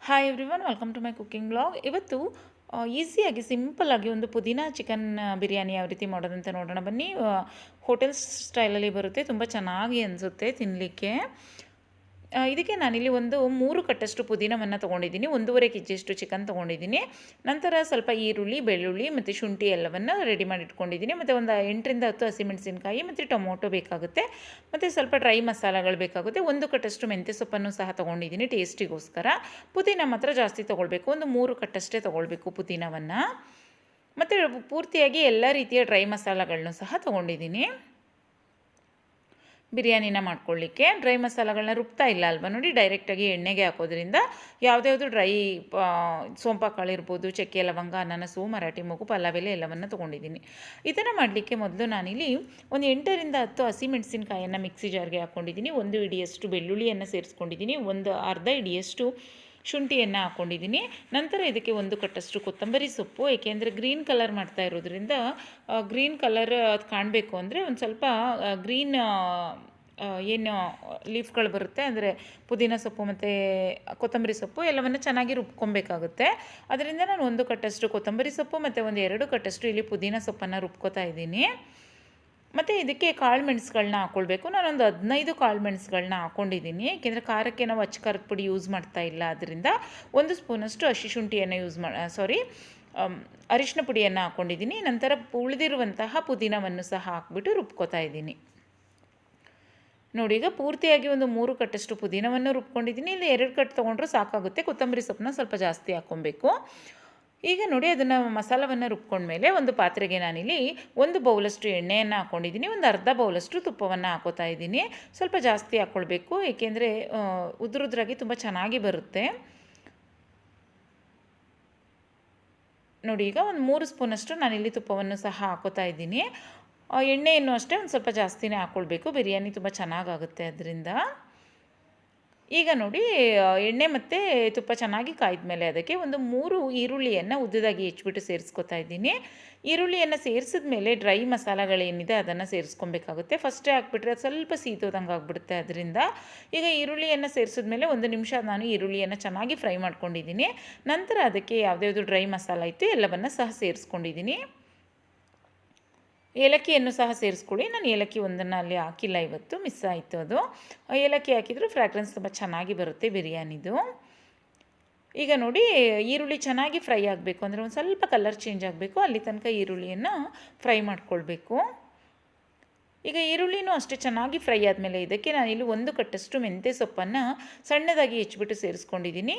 Hi everyone, welcome to my cooking blog. ಇವತ್ತು ಈಸಿಯಾಗಿ ಸಿಂಪಲ್ಲಾಗಿ ಒಂದು ಪುದೀನ ಚಿಕನ್ ಬಿರಿಯಾನಿ ಯಾವ ರೀತಿ ಮಾಡೋದಂತ ನೋಡೋಣ ಬನ್ನಿ. ಹೋಟೆಲ್ ಸ್ಟೈಲಲ್ಲಿ ಬರುತ್ತೆ, ತುಂಬ ಚೆನ್ನಾಗಿ ಅನಿಸುತ್ತೆ ತಿನ್ನಲಿಕ್ಕೆ. ಇದಕ್ಕೆ ನಾನಿಲ್ಲಿ ಒಂದು 3 ಕಟ್ಟಷ್ಟು ಪುದೀನವನ್ನು ತೊಗೊಂಡಿದ್ದೀನಿ, 1.5 kg ಚಿಕನ್ ತೊಗೊಂಡಿದ್ದೀನಿ. ನಂತರ ಸ್ವಲ್ಪ ಈರುಳ್ಳಿ, ಬೆಳ್ಳುಳ್ಳಿ ಮತ್ತು ಶುಂಠಿ ಎಲ್ಲವನ್ನು ರೆಡಿ ಮಾಡಿ ಇಟ್ಕೊಂಡಿದ್ದೀನಿ. ಮತ್ತು ಒಂದು 8ರಿಂದ 10 ಹಸಿಮೆಣಸಿನಕಾಯಿ ಮತ್ತು ಟೊಮೊಟೊ ಬೇಕಾಗುತ್ತೆ. ಮತ್ತು ಸ್ವಲ್ಪ ಡ್ರೈ ಮಸಾಲೆಗಳು ಬೇಕಾಗುತ್ತೆ. 1 ಕಟ್ಟಷ್ಟು ಮೆಂತ್ಯ ಸೊಪ್ಪನ್ನು ಸಹ ತೊಗೊಂಡಿದ್ದೀನಿ ಟೇಸ್ಟಿಗೋಸ್ಕರ. ಪುದೀನ ಮಾತ್ರ ಜಾಸ್ತಿ ತೊಗೊಳ್ಬೇಕು, ಒಂದು 3 ಕಟ್ಟಷ್ಟೇ ತೊಗೊಳ್ಬೇಕು ಪುದೀನವನ್ನು. ಮತ್ತು ಪೂರ್ತಿಯಾಗಿ ಎಲ್ಲ ರೀತಿಯ ಡ್ರೈ ಮಸಾಲೆಗಳನ್ನೂ ಸಹ ತೊಗೊಂಡಿದ್ದೀನಿ ಬಿರಿಯಾನಿನ ಮಾಡ್ಕೊಳ್ಳಿಕ್ಕೆ. ಡ್ರೈ ಮಸಾಲೆಗಳನ್ನ ರುಬ್ತಾ ಇಲ್ಲ ಅಲ್ವಾ ನೋಡಿ, ಡೈರೆಕ್ಟಾಗಿ ಎಣ್ಣೆಗೆ ಹಾಕೋದ್ರಿಂದ ಯಾವುದ್ಯಾವುದು ಡ್ರೈ ಸೋಂಪಾಕಾಳು ಇರ್ಬೋದು, ಚಕ್ಕೆ ಲವಂಗ, ಅನಾನಸು, ಮರಾಠಿ ಮೊಗ್ಗು, ಪಲಾವ್ ಎಲೆ ಎಲ್ಲವನ್ನು ತೊಗೊಂಡಿದ್ದೀನಿ. ಇದನ್ನು ಮಾಡಲಿಕ್ಕೆ ಮೊದಲು ನಾನಿಲ್ಲಿ ಒಂದು 8ರಿಂದ 10 ಹಸಿಮೆಣಸಿನಕಾಯನ್ನು ಮಿಕ್ಸಿ ಜಾರ್ಗೆ ಹಾಕ್ಕೊಂಡಿದ್ದೀನಿ. 1 ಹಿಡಿಯಷ್ಟು ಬೆಳ್ಳುಳ್ಳಿಯನ್ನು ಸೇರಿಸ್ಕೊಂಡಿದ್ದೀನಿ. ಒಂದು ಅರ್ಧ ಹಿಡಿಯಷ್ಟು ಶುಂಠಿಯನ್ನು ಹಾಕ್ಕೊಂಡಿದ್ದೀನಿ. ನಂತರ ಇದಕ್ಕೆ 1 ಕಟ್ಟಷ್ಟು ಕೊತ್ತಂಬರಿ ಸೊಪ್ಪು, ಏಕೆಂದರೆ ಗ್ರೀನ್ ಕಲರ್ ಮಾಡ್ತಾ ಇರೋದ್ರಿಂದ ಗ್ರೀನ್ ಕಲರ್ ಅದು ಕಾಣಬೇಕು ಅಂದರೆ ಒಂದು ಸ್ವಲ್ಪ ಗ್ರೀನ್ ಏನು ಲೀಫ್ಗಳು ಬರುತ್ತೆ, ಅಂದರೆ ಪುದೀನ ಸೊಪ್ಪು ಮತ್ತು ಕೊತ್ತಂಬರಿ ಸೊಪ್ಪು ಎಲ್ಲವನ್ನು ಚೆನ್ನಾಗಿ ರುಬ್ಕೊಬೇಕಾಗುತ್ತೆ. ಅದರಿಂದ ನಾನು 1 ಕಟ್ಟಷ್ಟು ಕೊತ್ತಂಬರಿ ಸೊಪ್ಪು ಮತ್ತು ಒಂದು 2 ಕಟ್ಟಷ್ಟು ಇಲ್ಲಿ ಪುದೀನ ಸೊಪ್ಪನ್ನು ರುಬ್ಕೋತಾ ಇದ್ದೀನಿ. ಮತ್ತು ಇದಕ್ಕೆ ಕಾಳು ಮೆಣಸುಗಳನ್ನ ಹಾಕ್ಕೊಳ್ಬೇಕು. ನಾನೊಂದು 15 ಕಾಳು ಮೆಣಸುಗಳನ್ನ ಹಾಕ್ಕೊಂಡಿದ್ದೀನಿ, ಏಕೆಂದರೆ ಖಾರಕ್ಕೆ ನಾವು ಅಚ್ಚ ಖಾರದ ಪುಡಿ ಯೂಸ್ ಮಾಡ್ತಾ ಇಲ್ಲ. ಅದರಿಂದ 1 ಸ್ಪೂನಷ್ಟು ಹಸಿ ಶುಂಠಿಯನ್ನು ಅರಿಶಿನ ಪುಡಿಯನ್ನು ಹಾಕ್ಕೊಂಡಿದ್ದೀನಿ. ನಂತರ ಉಳಿದಿರುವಂತಹ ಪುದೀನವನ್ನು ಸಹ ಹಾಕ್ಬಿಟ್ಟು ರುಬ್ಕೋತಾ ಇದ್ದೀನಿ. ನೋಡಿ, ಈಗ ಪೂರ್ತಿಯಾಗಿ ಒಂದು 3 ಕಟ್ಟಷ್ಟು ಪುದೀನವನ್ನು ರುಬ್ಕೊಂಡಿದ್ದೀನಿ. ಇಲ್ಲಿ 2 ಕಟ್ಟು ತೊಗೊಂಡ್ರೂ ಸಾಕಾಗುತ್ತೆ. ಕೊತ್ತಂಬರಿ ಸೊಪ್ಪನ್ನ ಸ್ವಲ್ಪ ಜಾಸ್ತಿ ಹಾಕ್ಕೊಬೇಕು. ಈಗ ನೋಡಿ, ಅದನ್ನು ಮಸಾಲವನ್ನು ರುಬ್ಕೊಂಡ್ಮೇಲೆ ಒಂದು ಪಾತ್ರೆಗೆ ನಾನಿಲ್ಲಿ 1 ಬೌಲಷ್ಟು ಎಣ್ಣೆಯನ್ನು ಹಾಕ್ಕೊಂಡಿದ್ದೀನಿ. ಒಂದು ಅರ್ಧ ಬೌಲಷ್ಟು ತುಪ್ಪವನ್ನು ಹಾಕೋತಾ ಇದ್ದೀನಿ. ಸ್ವಲ್ಪ ಜಾಸ್ತಿ ಹಾಕ್ಕೊಳ್ಬೇಕು, ಏಕೆಂದರೆ ಉದುರುದ್ರಾಗಿ ತುಂಬ ಚೆನ್ನಾಗಿ ಬರುತ್ತೆ. ನೋಡಿ, ಈಗ ಒಂದು 3 ಸ್ಪೂನಷ್ಟು ನಾನಿಲ್ಲಿ ತುಪ್ಪವನ್ನು ಸಹ ಹಾಕೋತಾ ಇದ್ದೀನಿ. ಎಣ್ಣೆಯನ್ನು ಅಷ್ಟೇ ಒಂದು ಸ್ವಲ್ಪ ಜಾಸ್ತಿನೇ ಹಾಕ್ಕೊಳ್ಬೇಕು, ಬಿರಿಯಾನಿ ತುಂಬ ಚೆನ್ನಾಗಾಗುತ್ತೆ ಅದರಿಂದ. ಈಗ ನೋಡಿ, ಎಣ್ಣೆ ಮತ್ತು ತುಪ್ಪ ಚೆನ್ನಾಗಿ ಕಾಯ್ದ ಮೇಲೆ ಅದಕ್ಕೆ ಒಂದು 3 ಈರುಳ್ಳಿಯನ್ನು ಉದ್ದದಾಗಿ ಹೆಚ್ಚಿಬಿಟ್ಟು ಸೇರಿಸ್ಕೊತಾ ಇದ್ದೀನಿ. ಈರುಳ್ಳಿಯನ್ನು ಸೇರಿಸಿದ ಮೇಲೆ ಡ್ರೈ ಮಸಾಲೆಗಳೇನಿದೆ ಅದನ್ನು ಸೇರಿಸ್ಕೊಬೇಕಾಗುತ್ತೆ. ಫಸ್ಟೇ ಹಾಕ್ಬಿಟ್ರೆ ಅದು ಸ್ವಲ್ಪ ಸೀದೋದಂಗೆ ಆಗಿಬಿಡುತ್ತೆ. ಅದರಿಂದ ಈಗ ಈರುಳ್ಳಿಯನ್ನು ಸೇರಿಸಿದ ಮೇಲೆ 1 ನಿಮಿಷ ನಾನು ಈರುಳ್ಳಿಯನ್ನು ಚೆನ್ನಾಗಿ ಫ್ರೈ ಮಾಡ್ಕೊಂಡಿದ್ದೀನಿ. ನಂತರ ಅದಕ್ಕೆ ಯಾವುದ್ಯಾವುದು ಡ್ರೈ ಮಸಾಲ ಇತ್ತು ಎಲ್ಲವನ್ನು ಸಹ ಸೇರಿಸ್ಕೊಂಡಿದ್ದೀನಿ. ಏಲಕ್ಕಿಯನ್ನು ಸಹ ಸೇರಿಸ್ಕೊಳ್ಳಿ. ನಾನು ಏಲಕ್ಕಿ ಒಂದನ್ನು ಅಲ್ಲಿ ಹಾಕಿಲ್ಲ, ಇವತ್ತು ಮಿಸ್ ಆಯಿತು ಅದು. ಏಲಕ್ಕಿ ಹಾಕಿದರೂ ಫ್ರ್ಯಾಗ್ರೆನ್ಸ್ ತುಂಬ ಚೆನ್ನಾಗಿ ಬರುತ್ತೆ ಬಿರಿಯಾನಿದು. ಈಗ ನೋಡಿ, ಈರುಳ್ಳಿ ಚೆನ್ನಾಗಿ ಫ್ರೈ ಆಗಬೇಕು, ಅಂದರೆ ಒಂದು ಸ್ವಲ್ಪ ಕಲರ್ ಚೇಂಜ್ ಆಗಬೇಕು, ಅಲ್ಲಿ ತನಕ ಈರುಳ್ಳಿಯನ್ನು ಫ್ರೈ ಮಾಡ್ಕೊಳ್ಬೇಕು. ಈಗ ಈರುಳ್ಳಿನೂ ಅಷ್ಟೇ ಚೆನ್ನಾಗಿ ಫ್ರೈ ಆದಮೇಲೆ ಇದಕ್ಕೆ ನಾನಿಲ್ಲಿ 1 ಕಟ್ಟಷ್ಟು ಮೆಂತ್ಯ ಸೊಪ್ಪನ್ನು ಸಣ್ಣದಾಗಿ ಹೆಚ್ಚಿಬಿಟ್ಟು ಸೇರಿಸ್ಕೊಂಡಿದ್ದೀನಿ.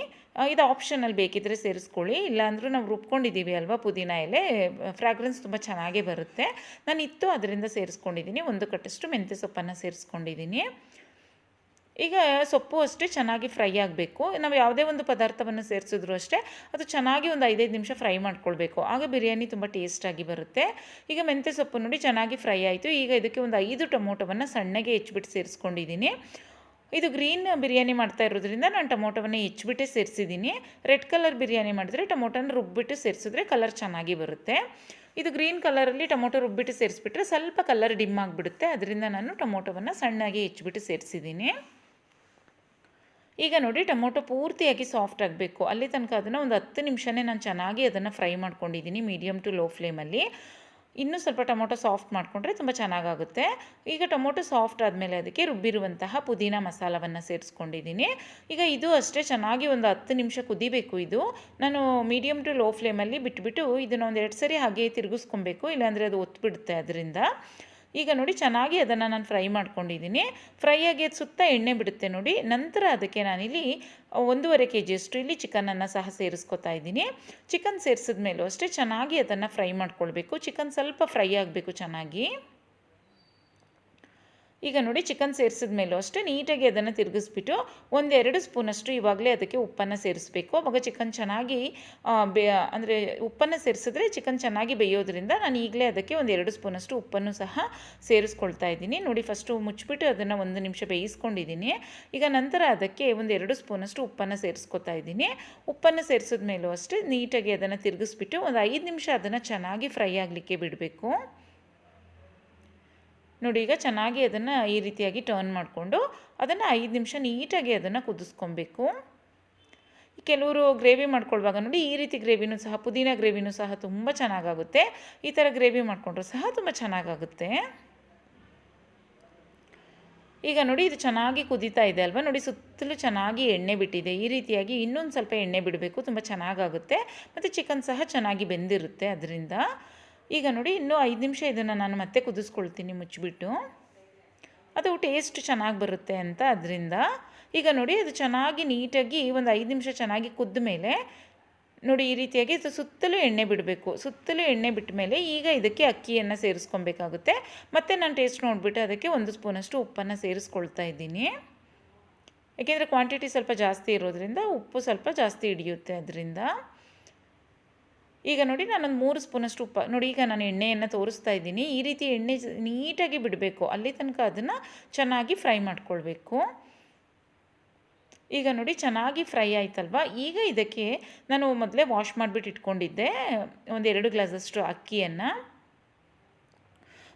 ಇದು ಆಪ್ಷನಲ್, ಬೇಕಿದ್ದರೆ ಸೇರಿಸ್ಕೊಳ್ಳಿ, ಇಲ್ಲಾಂದರೂ ನಾವು ರುಬ್ಕೊಂಡಿದ್ದೀವಿ ಅಲ್ವಾ ಪುದೀನ ಎಲೆ, ಫ್ರ್ಯಾಗ್ರೆನ್ಸ್ ತುಂಬ ಚೆನ್ನಾಗೇ ಬರುತ್ತೆ. ನಾನು ಇತ್ತು ಅದರಿಂದ ಸೇರಿಸ್ಕೊಂಡಿದ್ದೀನಿ. 1 ಕಟ್ಟಷ್ಟು ಮೆಂತ್ಯ ಸೊಪ್ಪನ್ನು ಸೇರಿಸ್ಕೊಂಡಿದ್ದೀನಿ. ಈಗ ಸೊಪ್ಪು ಅಷ್ಟೇ ಚೆನ್ನಾಗಿ ಫ್ರೈ ಆಗಬೇಕು. ನಾವು ಯಾವುದೇ ಒಂದು ಪದಾರ್ಥವನ್ನು ಸೇರಿಸಿದ್ರು ಅಷ್ಟೇ ಅದು ಚೆನ್ನಾಗಿ ಒಂದು 5-5 ನಿಮಿಷ ಫ್ರೈ ಮಾಡ್ಕೊಳ್ಬೇಕು, ಆಗ ಬಿರಿಯಾನಿ ತುಂಬ ಟೇಸ್ಟಾಗಿ ಬರುತ್ತೆ. ಈಗ ಮೆಂತ್ಯ ಸೊಪ್ಪು ನೋಡಿ ಚೆನ್ನಾಗಿ ಫ್ರೈ ಆಯಿತು. ಈಗ ಇದಕ್ಕೆ ಒಂದು 5 ಟೊಮೊಟೊವನ್ನು ಸಣ್ಣಗೆ ಹೆಚ್ಚಿಬಿಟ್ಟು ಸೇರಿಸ್ಕೊಂಡಿದ್ದೀನಿ. ಇದು ಗ್ರೀನ್ ಬಿರಿಯಾನಿ ಮಾಡ್ತಾ ಇರೋದ್ರಿಂದ ನಾನು ಟೊಮೊಟೊವನ್ನು ಹೆಚ್ಚಿಬಿಟ್ಟೇ ಸೇರಿಸಿದ್ದೀನಿ. ರೆಡ್ ಕಲರ್ ಬಿರಿಯಾನಿ ಮಾಡಿದ್ರೆ ಟೊಮೊಟೊನ ರುಬ್ಬಿಟ್ಟು ಸೇರಿಸಿದ್ರೆ ಕಲರ್ ಚೆನ್ನಾಗಿ ಬರುತ್ತೆ. ಇದು ಗ್ರೀನ್ ಕಲರಲ್ಲಿ ಟೊಮೊಟೊ ರುಬ್ಬಿಟ್ಟು ಸೇರಿಸ್ಬಿಟ್ರೆ ಸ್ವಲ್ಪ ಕಲರ್ ಡಿಮ್ ಆಗಿಬಿಡುತ್ತೆ. ಅದರಿಂದ ನಾನು ಟೊಮೊಟೊವನ್ನು ಸಣ್ಣಗೆ ಹೆಚ್ಚಿಬಿಟ್ಟು ಸೇರಿಸಿದ್ದೀನಿ. ಈಗ ನೋಡಿ, ಟೊಮೊಟೊ ಪೂರ್ತಿಯಾಗಿ ಸಾಫ್ಟ್ ಆಗಬೇಕು, ಅಲ್ಲಿ ತನಕ ಅದನ್ನು ಒಂದು 10 ನಿಮಿಷನೇ ನಾನು ಚೆನ್ನಾಗಿ ಅದನ್ನು ಫ್ರೈ ಮಾಡ್ಕೊಂಡಿದ್ದೀನಿ ಮೀಡಿಯಮ್ ಟು ಲೋ ಫ್ಲೇಮಲ್ಲಿ. ಇನ್ನೂ ಸ್ವಲ್ಪ ಟೊಮೊಟೊ ಸಾಫ್ಟ್ ಮಾಡಿಕೊಂಡ್ರೆ ತುಂಬ ಚೆನ್ನಾಗಾಗುತ್ತೆ. ಈಗ ಟೊಮೊಟೊ ಸಾಫ್ಟ್ ಆದಮೇಲೆ ಅದಕ್ಕೆ ರುಬ್ಬಿರುವಂತಹ ಪುದೀನ ಮಸಾಲವನ್ನು ಸೇರಿಸ್ಕೊಂಡಿದ್ದೀನಿ. ಈಗ ಇದು ಅಷ್ಟೇ ಚೆನ್ನಾಗಿ ಒಂದು 10 ನಿಮಿಷ ಕುದಿಬೇಕು. ಇದು ನಾನು ಮೀಡಿಯಮ್ ಟು ಲೋ ಫ್ಲೇಮಲ್ಲಿ ಬಿಟ್ಬಿಟ್ಟು ಇದನ್ನು ಒಂದು 2 ಸರಿ ಹಾಗೆ ತಿರುಗಿಸ್ಕೊಬೇಕು, ಇಲ್ಲಾಂದರೆ ಅದು ಒತ್ತಿಬಿಡುತ್ತೆ ಅದರಿಂದ. ಈಗ ನೋಡಿ, ಚೆನ್ನಾಗಿ ಅದನ್ನು ನಾನು ಫ್ರೈ ಮಾಡ್ಕೊಂಡಿದ್ದೀನಿ. ಫ್ರೈ ಆಗಿ ಅದು ಸುತ್ತ ಎಣ್ಣೆ ಬಿಡುತ್ತೆ ನೋಡಿ. ನಂತರ ಅದಕ್ಕೆ ನಾನಿಲ್ಲಿ 1.5 kg ಇಲ್ಲಿ ಚಿಕನನ್ನು ಸಹ ಸೇರಿಸ್ಕೊತಾ ಇದ್ದೀನಿ. ಚಿಕನ್ ಸೇರಿಸಿದ ಮೇಲೂ ಅಷ್ಟೇ ಚೆನ್ನಾಗಿ ಅದನ್ನು ಫ್ರೈ ಮಾಡ್ಕೊಳ್ಬೇಕು. ಚಿಕನ್ ಸ್ವಲ್ಪ ಫ್ರೈ ಆಗಬೇಕು ಚೆನ್ನಾಗಿ. ಈಗ ನೋಡಿ, ಚಿಕನ್ ಸೇರಿಸಿದ ಮೇಲೂ ಅಷ್ಟೇ ನೀಟಾಗಿ ಅದನ್ನು ತಿರುಗಿಸ್ಬಿಟ್ಟು 1-2 ಸ್ಪೂನಷ್ಟು ಇವಾಗಲೇ ಅದಕ್ಕೆ ಉಪ್ಪನ್ನು ಸೇರಿಸಬೇಕು. ಆವಾಗ ಚಿಕನ್ ಚೆನ್ನಾಗಿ ಅಂದರೆ ಉಪ್ಪನ್ನು ಸೇರಿಸಿದ್ರೆ ಚಿಕನ್ ಚೆನ್ನಾಗಿ ಬೇಯೋದ್ರಿಂದ ನಾನು ಈಗಲೇ ಅದಕ್ಕೆ 1-2 ಸ್ಪೂನಷ್ಟು ಉಪ್ಪನ್ನು ಸಹ ಸೇರಿಸ್ಕೊಳ್ತಾ ಇದ್ದೀನಿ. ನೋಡಿ, ಫಸ್ಟು ಮುಚ್ಚಿಬಿಟ್ಟು ಅದನ್ನು 1 ನಿಮಿಷ ಬೇಯಿಸ್ಕೊಂಡಿದ್ದೀನಿ. ಈಗ ನಂತರ ಅದಕ್ಕೆ 1-2 ಸ್ಪೂನಷ್ಟು ಉಪ್ಪನ್ನು ಸೇರಿಸ್ಕೊತಾ ಇದ್ದೀನಿ. ಉಪ್ಪನ್ನು ಸೇರಿಸಿದ ಮೇಲೂ ಅಷ್ಟೇ ನೀಟಾಗಿ ಅದನ್ನು ತಿರುಗಿಸ್ಬಿಟ್ಟು ಒಂದು 5 ನಿಮಿಷ ಅದನ್ನು ಚೆನ್ನಾಗಿ ಫ್ರೈ ಆಗಲಿಕ್ಕೆ ಬಿಡಬೇಕು. ನೋಡಿ, ಈಗ ಚೆನ್ನಾಗಿ ಅದನ್ನು ಈ ರೀತಿಯಾಗಿ ಟರ್ನ್ ಮಾಡಿಕೊಂಡು ಅದನ್ನು 5 ನಿಮಿಷ ನೀಟಾಗಿ ಅದನ್ನು ಕುದಿಸ್ಕೊಬೇಕು. ಕೆಲವರು ಗ್ರೇವಿ ಮಾಡ್ಕೊಳ್ಳುವಾಗ ನೋಡಿ ಈ ರೀತಿ ಗ್ರೇವಿನೂ ಸಹ, ಪುದೀನ ಗ್ರೇವಿನೂ ಸಹ ತುಂಬ ಚೆನ್ನಾಗಾಗುತ್ತೆ. ಈ ಥರ ಗ್ರೇವಿ ಮಾಡಿಕೊಂಡ್ರೂ ಸಹ ತುಂಬ ಚೆನ್ನಾಗಾಗುತ್ತೆ. ಈಗ ನೋಡಿ ಇದು ಚೆನ್ನಾಗಿ ಕುದೀತಾ ಇದೆ ಅಲ್ವಾ, ನೋಡಿ ಸುತ್ತಲೂ ಚೆನ್ನಾಗಿ ಎಣ್ಣೆ ಬಿಟ್ಟಿದೆ. ಈ ರೀತಿಯಾಗಿ ಇನ್ನೊಂದು ಸ್ವಲ್ಪ ಎಣ್ಣೆ ಬಿಡಬೇಕು, ತುಂಬ ಚೆನ್ನಾಗಾಗುತ್ತೆ. ಮತ್ತು ಚಿಕನ್ ಸಹ ಚೆನ್ನಾಗಿ ಬೆಂದಿರುತ್ತೆ ಅದರಿಂದ. ಈಗ ನೋಡಿ ಇನ್ನೂ 5 ನಿಮಿಷ ಇದನ್ನು ನಾನು ಮತ್ತೆ ಕುದಿಸ್ಕೊಳ್ತೀನಿ ಮುಚ್ಚಿಬಿಟ್ಟು, ಅದು ಟೇಸ್ಟ್ ಚೆನ್ನಾಗಿ ಬರುತ್ತೆ ಅಂತ ಅದರಿಂದ. ಈಗ ನೋಡಿ ಅದು ಚೆನ್ನಾಗಿ ನೀಟಾಗಿ ಒಂದು 5 ನಿಮಿಷ ಚೆನ್ನಾಗಿ ಕುದ್ದ ಮೇಲೆ ನೋಡಿ ಈ ರೀತಿಯಾಗಿ ಇದು ಸುತ್ತಲೂ ಎಣ್ಣೆ ಬಿಡಬೇಕು. ಸುತ್ತಲೂ ಎಣ್ಣೆ ಬಿಟ್ಟ ಮೇಲೆ ಈಗ ಇದಕ್ಕೆ ಅಕ್ಕಿಯನ್ನು ಸೇರಿಸ್ಕೊಬೇಕಾಗುತ್ತೆ. ಮತ್ತು ನಾನು ಟೇಸ್ಟ್ ನೋಡಿಬಿಟ್ಟು ಅದಕ್ಕೆ 1 ಸ್ಪೂನಷ್ಟು ಉಪ್ಪನ್ನು ಸೇರಿಸ್ಕೊಳ್ತಾ ಇದ್ದೀನಿ. ಏಕೆಂದರೆ ಕ್ವಾಂಟಿಟಿ ಸ್ವಲ್ಪ ಜಾಸ್ತಿ ಇರೋದ್ರಿಂದ ಉಪ್ಪು ಸ್ವಲ್ಪ ಜಾಸ್ತಿ ಹಿಡಿಯುತ್ತೆ ಅದರಿಂದ. ಈಗ ನೋಡಿ ನಾನೊಂದು 3 ಸ್ಪೂನಷ್ಟು ಉಪ್ಪು ನೋಡಿ, ಈಗ ನಾನು ಎಣ್ಣೆಯನ್ನು ತೋರಿಸ್ತಾ ಇದ್ದೀನಿ. ಈ ರೀತಿ ಎಣ್ಣೆ ನೀಟಾಗಿ ಬಿಡಬೇಕು, ಅಲ್ಲಿ ತನಕ ಅದನ್ನು ಚೆನ್ನಾಗಿ ಫ್ರೈ ಮಾಡ್ಕೊಳ್ಬೇಕು. ಈಗ ನೋಡಿ ಚೆನ್ನಾಗಿ ಫ್ರೈ ಆಯ್ತಲ್ವ. ಈಗ ಇದಕ್ಕೆ ನಾನು ಮೊದಲೇ ವಾಶ್ ಮಾಡಿಬಿಟ್ಟು ಇಟ್ಕೊಂಡಿದ್ದೆ ಒಂದು 2 ಗ್ಲಾಸಷ್ಟು ಅಕ್ಕಿಯನ್ನು.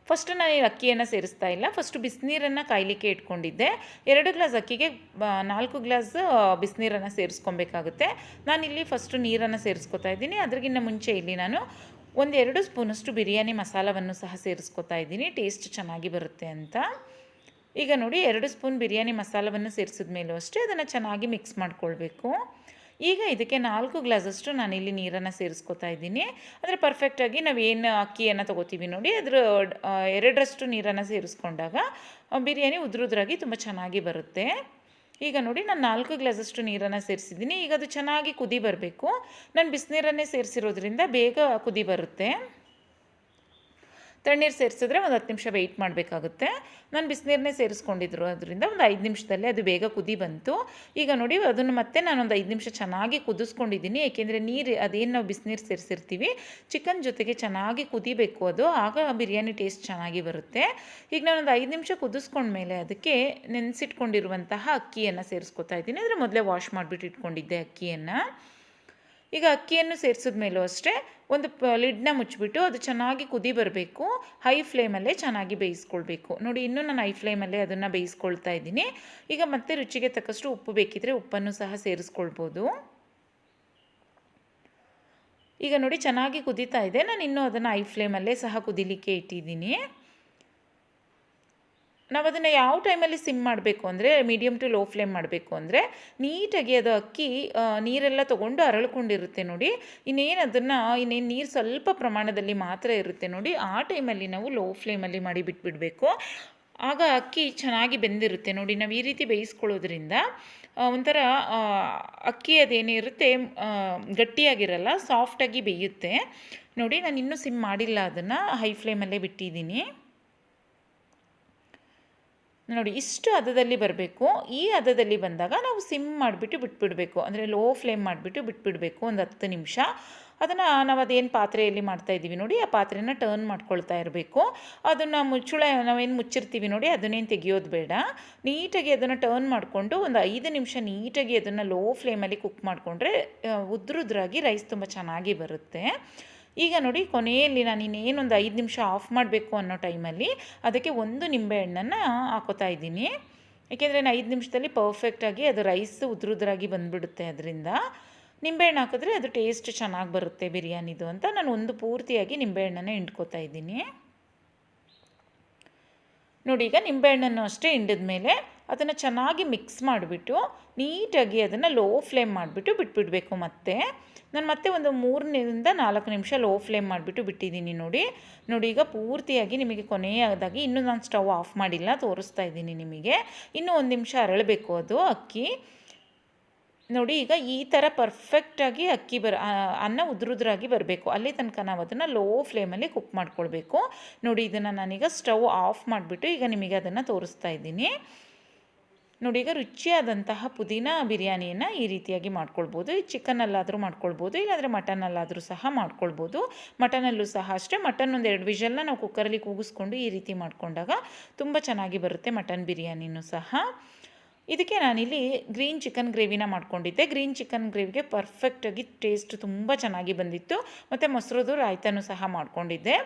ಫಸ್ಟು ನಾನು ಈ ಅಕ್ಕಿಯನ್ನು ಸೇರಿಸ್ತಾ ಇಲ್ಲ, ಫಸ್ಟು ಬಿಸಿನೀರನ್ನು ಕಾಯಲಿಕ್ಕೆ ಇಟ್ಕೊಂಡಿದ್ದೆ. 2 ಗ್ಲಾಸ್ ಅಕ್ಕಿಗೆ 4 ಗ್ಲಾಸ್ ಬಿಸಿನೀರನ್ನು ಸೇರಿಸ್ಕೊಬೇಕಾಗುತ್ತೆ. ನಾನಿಲ್ಲಿ ಫಸ್ಟು ನೀರನ್ನು ಸೇರಿಸ್ಕೊತಾ ಇದ್ದೀನಿ. ಅದ್ರಿಗಿಂತ ಮುಂಚೆ ಇಲ್ಲಿ ನಾನು 1-2 ಸ್ಪೂನಷ್ಟು ಬಿರಿಯಾನಿ ಮಸಾಲವನ್ನು ಸಹ ಸೇರಿಸ್ಕೊತಾ ಇದ್ದೀನಿ, ಟೇಸ್ಟ್ ಚೆನ್ನಾಗಿ ಬರುತ್ತೆ ಅಂತ. ಈಗ ನೋಡಿ 2 ಸ್ಪೂನ್ ಬಿರಿಯಾನಿ ಮಸಾಲವನ್ನು ಸೇರಿಸಿದ ಮೇಲೂ ಅಷ್ಟೇ ಅದನ್ನು ಚೆನ್ನಾಗಿ ಮಿಕ್ಸ್ ಮಾಡ್ಕೊಳ್ಬೇಕು. ಈಗ ಇದಕ್ಕೆ 4 ಗ್ಲಾಸಷ್ಟು ನಾನಿಲ್ಲಿ ನೀರನ್ನು ಸೇರಿಸ್ಕೊತಾ ಇದ್ದೀನಿ. ಅಂದರೆ ಪರ್ಫೆಕ್ಟಾಗಿ ನಾವೇನು ಅಕ್ಕಿಯನ್ನು ತೊಗೋತೀವಿ ನೋಡಿ ಅದರ 2ರಷ್ಟು ನೀರನ್ನು ಸೇರಿಸ್ಕೊಂಡಾಗ ಬಿರಿಯಾನಿ ಉದುರುದ್ರಾಗಿ ತುಂಬ ಚೆನ್ನಾಗಿ ಬರುತ್ತೆ. ಈಗ ನೋಡಿ ನಾನು 4 ಗ್ಲಾಸಷ್ಟು ನೀರನ್ನು ಸೇರಿಸಿದ್ದೀನಿ. ಈಗ ಅದು ಚೆನ್ನಾಗಿ ಕುದಿ ಬರಬೇಕು. ನಾನು ಬಿಸಿನೀರನ್ನೇ ಸೇರಿಸಿರೋದ್ರಿಂದ ಬೇಗ ಕುದಿ ಬರುತ್ತೆ. ತಣ್ಣೀರು ಸೇರಿಸಿದ್ರೆ ಒಂದು 10 ನಿಮಿಷ ವೆಯ್ಟ್ ಮಾಡಬೇಕಾಗುತ್ತೆ. ನಾನು ಬಿಸಿನೀರನ್ನೇ ಸೇರಿಸ್ಕೊಂಡಿದ್ರು ಅದರಿಂದ ಒಂದು 5 ನಿಮಿಷದಲ್ಲೇ ಅದು ಬೇಗ ಕುದಿ ಬಂತು. ಈಗ ನೋಡಿ ಅದನ್ನು ಮತ್ತೆ ನಾನೊಂದು 5 ನಿಮಿಷ ಚೆನ್ನಾಗಿ ಕುದಿಸ್ಕೊಂಡಿದ್ದೀನಿ. ಏಕೆಂದರೆ ನೀರು ಅದೇನು ನಾವು ಬಿಸಿನೀರು ಸೇರಿಸಿರ್ತೀವಿ ಚಿಕನ್ ಜೊತೆಗೆ ಚೆನ್ನಾಗಿ ಕುದಿಬೇಕು ಅದು, ಆಗ ಬಿರಿಯಾನಿ ಟೇಸ್ಟ್ ಚೆನ್ನಾಗಿ ಬರುತ್ತೆ. ಈಗ ನಾನೊಂದು 5 ನಿಮಿಷ ಕುದಿಸ್ಕೊಂಡ್ಮೇಲೆ ಅದಕ್ಕೆ ನೆನೆಸಿಟ್ಕೊಂಡಿರುವಂತಹ ಅಕ್ಕಿಯನ್ನು ಸೇರಿಸ್ಕೊತಾ ಇದ್ದೀನಿ. ಅಂದರೆ ಮೊದಲೇ ವಾಶ್ ಮಾಡಿಬಿಟ್ಟು ಇಟ್ಕೊಂಡಿದ್ದೆ ಅಕ್ಕಿಯನ್ನು. ಈಗ ಅಕ್ಕಿಯನ್ನು ಸೇರಿಸಿದ ಮೇಲೂ ಅಷ್ಟೇ ಒಂದು ಲಿಡ್ನ ಮುಚ್ಚಿಬಿಟ್ಟು ಅದು ಚೆನ್ನಾಗಿ ಕುದಿ ಬರಬೇಕು. ಹೈ ಫ್ಲೇಮಲ್ಲೇ ಚೆನ್ನಾಗಿ ಬೇಯಿಸ್ಕೊಳ್ಬೇಕು. ನೋಡಿ ಇನ್ನೂ ನಾನು ಹೈ ಫ್ಲೇಮಲ್ಲೇ ಅದನ್ನು ಬೇಯಿಸ್ಕೊಳ್ತಾ ಇದ್ದೀನಿ. ಈಗ ಮತ್ತೆ ರುಚಿಗೆ ತಕ್ಕಷ್ಟು ಉಪ್ಪು ಬೇಕಿದ್ರೆ ಉಪ್ಪನ್ನು ಸಹ ಸೇರಿಸ್ಕೊಳ್ಬೋದು. ಈಗ ನೋಡಿ ಚೆನ್ನಾಗಿ ಕುದೀತಾ ಇದೆ. ನಾನು ಇನ್ನೂ ಅದನ್ನು ಹೈ ಫ್ಲೇಮಲ್ಲೇ ಸಹ ಕುದಿಲಿಕ್ಕೆ ಇಟ್ಟಿದ್ದೀನಿ. ನಾವು ಅದನ್ನು ಯಾವ ಟೈಮಲ್ಲಿ ಸಿಮ್ ಮಾಡಬೇಕು ಅಂದರೆ ಮೀಡಿಯಮ್ ಟು ಲೋ ಫ್ಲೇಮ್ ಮಾಡಬೇಕು ಅಂದರೆ ನೀಟಾಗಿ ಅದು ಅಕ್ಕಿ ನೀರೆಲ್ಲ ತೊಗೊಂಡು ಅರಳ್ಕೊಂಡಿರುತ್ತೆ ನೋಡಿ. ಇನ್ನೇನು ನೀರು ಸ್ವಲ್ಪ ಪ್ರಮಾಣದಲ್ಲಿ ಮಾತ್ರ ಇರುತ್ತೆ ನೋಡಿ, ಆ ಟೈಮಲ್ಲಿ ನಾವು ಲೋ ಫ್ಲೇಮಲ್ಲಿ ಮಾಡಿ ಬಿಟ್ಬಿಡಬೇಕು. ಆಗ ಅಕ್ಕಿ ಚೆನ್ನಾಗಿ ಬೆಂದಿರುತ್ತೆ ನೋಡಿ. ನಾವು ಈ ರೀತಿ ಬೇಯಿಸ್ಕೊಳ್ಳೋದ್ರಿಂದ ಒಂಥರ ಅಕ್ಕಿ ಅದೇನಿರುತ್ತೆ ಗಟ್ಟಿಯಾಗಿರಲ್ಲ, ಸಾಫ್ಟಾಗಿ ಬೇಯುತ್ತೆ ನೋಡಿ. ನಾನು ಇನ್ನೂ ಸಿಮ್ ಮಾಡಿಲ್ಲ, ಅದನ್ನು ಹೈ ಫ್ಲೇಮಲ್ಲೇ ಬಿಟ್ಟಿದ್ದೀನಿ ನೋಡಿ. ಇಷ್ಟು ಹದದಲ್ಲಿ ಬರಬೇಕು. ಈ ಹದದಲ್ಲಿ ಬಂದಾಗ ನಾವು ಸಿಮ್ ಮಾಡಿಬಿಟ್ಟು ಬಿಟ್ಬಿಡಬೇಕು, ಅಂದರೆ ಲೋ ಫ್ಲೇಮ್ ಮಾಡಿಬಿಟ್ಟು ಬಿಟ್ಬಿಡಬೇಕು ಒಂದು 10 ನಿಮಿಷ. ಅದನ್ನು ನಾವು ಅದೇನು ಪಾತ್ರೆಯಲ್ಲಿ ಮಾಡ್ತಾಯಿದ್ದೀವಿ ನೋಡಿ ಆ ಪಾತ್ರೆನ ಟರ್ನ್ ಮಾಡ್ಕೊಳ್ತಾ ಇರಬೇಕು. ಅದನ್ನು ನಾವೇನು ಮುಚ್ಚಿರ್ತೀವಿ ನೋಡಿ ಅದನ್ನೇನು ತೆಗಿಯೋದು ಬೇಡ. ನೀಟಾಗಿ ಅದನ್ನು ಟರ್ನ್ ಮಾಡಿಕೊಂಡು ಒಂದು 5 ನಿಮಿಷ ನೀಟಾಗಿ ಅದನ್ನು ಲೋ ಫ್ಲೇಮಲ್ಲಿ ಕುಕ್ ಮಾಡಿಕೊಂಡ್ರೆ ಉದ್ರುದ್ರಾಗಿ ರೈಸ್ ತುಂಬ ಚೆನ್ನಾಗಿ ಬರುತ್ತೆ. ಈಗ ನೋಡಿ ಕೊನೆಯಲ್ಲಿ ನಾನು ಇನ್ನೇನೊಂದು 5 ನಿಮಿಷ ಆಫ್ ಮಾಡಬೇಕು ಅನ್ನೋ ಟೈಮಲ್ಲಿ ಅದಕ್ಕೆ 1 ನಿಂಬೆಹಣ್ಣನ್ನು ಹಾಕೋತಾ ಇದ್ದೀನಿ. ಏಕೆಂದರೆ 5 ನಿಮಿಷದಲ್ಲಿ ಪರ್ಫೆಕ್ಟಾಗಿ ಅದು ರೈಸ್ ಉದ್ರುದ್ರಾಗಿ ಬಂದುಬಿಡುತ್ತೆ. ಅದರಿಂದ ನಿಂಬೆಹಣ್ಣು ಹಾಕಿದ್ರೆ ಅದು ಟೇಸ್ಟ್ ಚೆನ್ನಾಗಿ ಬರುತ್ತೆ ಬಿರಿಯಾನಿದು ಅಂತ ನಾನು ಒಂದು ಪೂರ್ತಿಯಾಗಿ ನಿಂಬೆಹಣ್ಣನ್ನು ಹಿಂಡ್ಕೋತಾ ಇದ್ದೀನಿ ನೋಡಿ. ಈಗ ನಿಂಬೆಹಣ್ಣನ್ನು ಅಷ್ಟೇ ಹಿಂಡಿದ ಮೇಲೆ ಅದನ್ನು ಚೆನ್ನಾಗಿ ಮಿಕ್ಸ್ ಮಾಡಿಬಿಟ್ಟು ನೀಟಾಗಿ ಅದನ್ನು ಲೋ ಫ್ಲೇಮ್ ಮಾಡಿಬಿಟ್ಟು ಬಿಟ್ಬಿಡಬೇಕು. ನಾನು ಮತ್ತೆ ಒಂದು 3-4 ನಿಮಿಷ ಲೋ ಫ್ಲೇಮ್ ಮಾಡಿಬಿಟ್ಟು ಬಿಟ್ಟಿದ್ದೀನಿ ನೋಡಿ. ಈಗ ಪೂರ್ತಿಯಾಗಿ ನಿಮಗೆ ಕೊನೆಯದಾಗಿ ಇನ್ನೂ ನಾನು ಸ್ಟವ್ ಆಫ್ ಮಾಡಿಲ್ಲ, ತೋರಿಸ್ತಾ ಇದ್ದೀನಿ ನಿಮಗೆ. ಇನ್ನೂ 1 ನಿಮಿಷ ಅರಳಬೇಕು ಅದು ಅಕ್ಕಿ ನೋಡಿ. ಈಗ ಈ ಥರ ಪರ್ಫೆಕ್ಟಾಗಿ ಅಕ್ಕಿ ಅನ್ನ ಉದ್ರುದ್ರಾಗಿ ಬರಬೇಕು, ಅಲ್ಲಿ ತನಕ ನಾವು ಅದನ್ನು ಲೋ ಫ್ಲೇಮಲ್ಲಿ ಕುಕ್ ಮಾಡ್ಕೊಳ್ಬೇಕು ನೋಡಿ. ಇದನ್ನು ನಾನೀಗ ಸ್ಟವ್ ಆಫ್ ಮಾಡಿಬಿಟ್ಟು ಈಗ ನಿಮಗೆ ಅದನ್ನು ತೋರಿಸ್ತಾ ಇದ್ದೀನಿ ನೋಡಿ. ಈಗ ರುಚಿಯಾದಂತಹ ಪುದೀನ ಬಿರಿಯಾನಿಯನ್ನು ಈ ರೀತಿಯಾಗಿ ಮಾಡ್ಕೊಳ್ಬೋದು. ಈ ಚಿಕನಲ್ಲಾದರೂ ಮಾಡ್ಕೊಳ್ಬೋದು, ಇಲ್ಲಾಂದರೆ ಮಟನಲ್ಲಾದರೂ ಸಹ ಮಾಡ್ಕೊಳ್ಬೋದು. ಮಟನಲ್ಲೂ ಸಹ ಅಷ್ಟೇ, ಮಟನ್ ಒಂದು 2 ವಿಷಲ್ನ ನಾವು ಕುಕ್ಕರಲ್ಲಿ ಕೂಗಿಸ್ಕೊಂಡು ಈ ರೀತಿ ಮಾಡಿಕೊಂಡಾಗ ತುಂಬ ಚೆನ್ನಾಗಿ ಬರುತ್ತೆ ಮಟನ್ ಬಿರಿಯಾನಿನೂ ಸಹ. ಇದಕ್ಕೆ ನಾನಿಲ್ಲಿ ಗ್ರೀನ್ ಚಿಕನ್ ಗ್ರೇವಿನ ಮಾಡ್ಕೊಂಡಿದ್ದೆ. ಗ್ರೀನ್ ಚಿಕನ್ ಗ್ರೇವಿಗೆ ಪರ್ಫೆಕ್ಟಾಗಿ ಟೇಸ್ಟ್ ತುಂಬ ಚೆನ್ನಾಗಿ ಬಂದಿತ್ತು. ಮತ್ತು ಮೊಸರದು ರಾಯ್ತನೂ ಸಹ ಮಾಡ್ಕೊಂಡಿದ್ದೆ.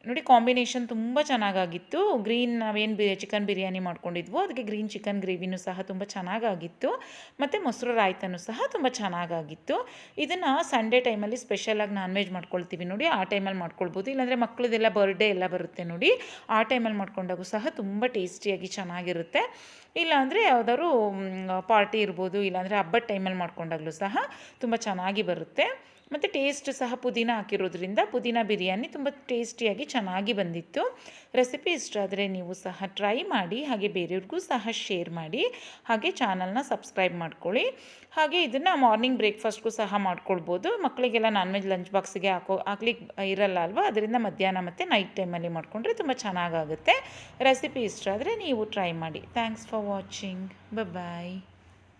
ನೋಡಿ ಕಾಂಬಿನೇಷನ್ ತುಂಬ ಚೆನ್ನಾಗಾಗಿತ್ತು. ಗ್ರೀನ್ ನಾವೇನು ಚಿಕನ್ ಬಿರಿಯಾನಿ ಮಾಡ್ಕೊಂಡಿದ್ವೋ ಅದಕ್ಕೆ ಗ್ರೀನ್ ಚಿಕನ್ ಗ್ರೇವಿನೂ ಸಹ ತುಂಬ ಚೆನ್ನಾಗಾಗಿತ್ತು. ಮತ್ತು ಮೊಸರು ರಾಯ್ತನೂ ಸಹ ತುಂಬ ಚೆನ್ನಾಗಾಗಿತ್ತು. ಇದನ್ನು ಸಂಡೇ ಟೈಮಲ್ಲಿ ಸ್ಪೆಷಲಾಗಿ ನಾನ್ ವೆಜ್ ಮಾಡ್ಕೊಳ್ತೀವಿ ನೋಡಿ, ಆ ಟೈಮಲ್ಲಿ ಮಾಡ್ಕೊಳ್ಬೋದು. ಇಲ್ಲಾಂದರೆ ಮಕ್ಕಳದೆಲ್ಲ ಬರ್ಡೇ ಎಲ್ಲ ಬರುತ್ತೆ ನೋಡಿ, ಆ ಟೈಮಲ್ಲಿ ಮಾಡ್ಕೊಂಡಾಗೂ ಸಹ ತುಂಬ ಟೇಸ್ಟಿಯಾಗಿ ಚೆನ್ನಾಗಿರುತ್ತೆ. ಇಲ್ಲಾಂದರೆ ಯಾವ್ದಾದ್ರು ಪಾರ್ಟಿ ಇರ್ಬೋದು, ಇಲ್ಲಾಂದರೆ ಹಬ್ಬದ ಟೈಮಲ್ಲಿ ಮಾಡ್ಕೊಂಡಾಗಲೂ ಸಹ ತುಂಬ ಚೆನ್ನಾಗಿ ಬರುತ್ತೆ. ಮತ್ತು ಟೇಸ್ಟ್ ಸಹ ಪುದೀನ ಹಾಕಿರೋದ್ರಿಂದ ಪುದೀನ ಬಿರಿಯಾನಿ ತುಂಬ ಟೇಸ್ಟಿಯಾಗಿ ಚೆನ್ನಾಗಿ ಬಂದಿತ್ತು. ರೆಸಿಪಿ ಇಷ್ಟ ಆದರೆ ನೀವು ಸಹ ಟ್ರೈ ಮಾಡಿ, ಹಾಗೆ ಬೇರೆಯವ್ರಿಗೂ ಸಹ ಶೇರ್ ಮಾಡಿ, ಹಾಗೆ ಚಾನಲ್ನ ಸಬ್ಸ್ಕ್ರೈಬ್ ಮಾಡ್ಕೊಳ್ಳಿ. ಹಾಗೆ ಇದನ್ನು ಮಾರ್ನಿಂಗ್ ಬ್ರೇಕ್ಫಾಸ್ಟ್ಗೂ ಸಹ ಮಾಡ್ಕೊಳ್ಬೋದು. ಮಕ್ಕಳಿಗೆಲ್ಲ ನಾನ್ ವೆಜ್ ಲಂಚ್ ಬಾಕ್ಸಿಗೆ ಹಾಕ್ಲಿಕ್ಕೆ ಇರಲ್ಲ ಅಲ್ವಾ, ಅದರಿಂದ ಮಧ್ಯಾಹ್ನ ಮತ್ತು ನೈಟ್ ಟೈಮಲ್ಲಿ ಮಾಡಿಕೊಂಡ್ರೆ ತುಂಬ ಚೆನ್ನಾಗಾಗುತ್ತೆ. ರೆಸಿಪಿ ಇಷ್ಟ ಆದರೆ ನೀವು ಟ್ರೈ ಮಾಡಿ. Thanks for watching. ಬಾಯ್.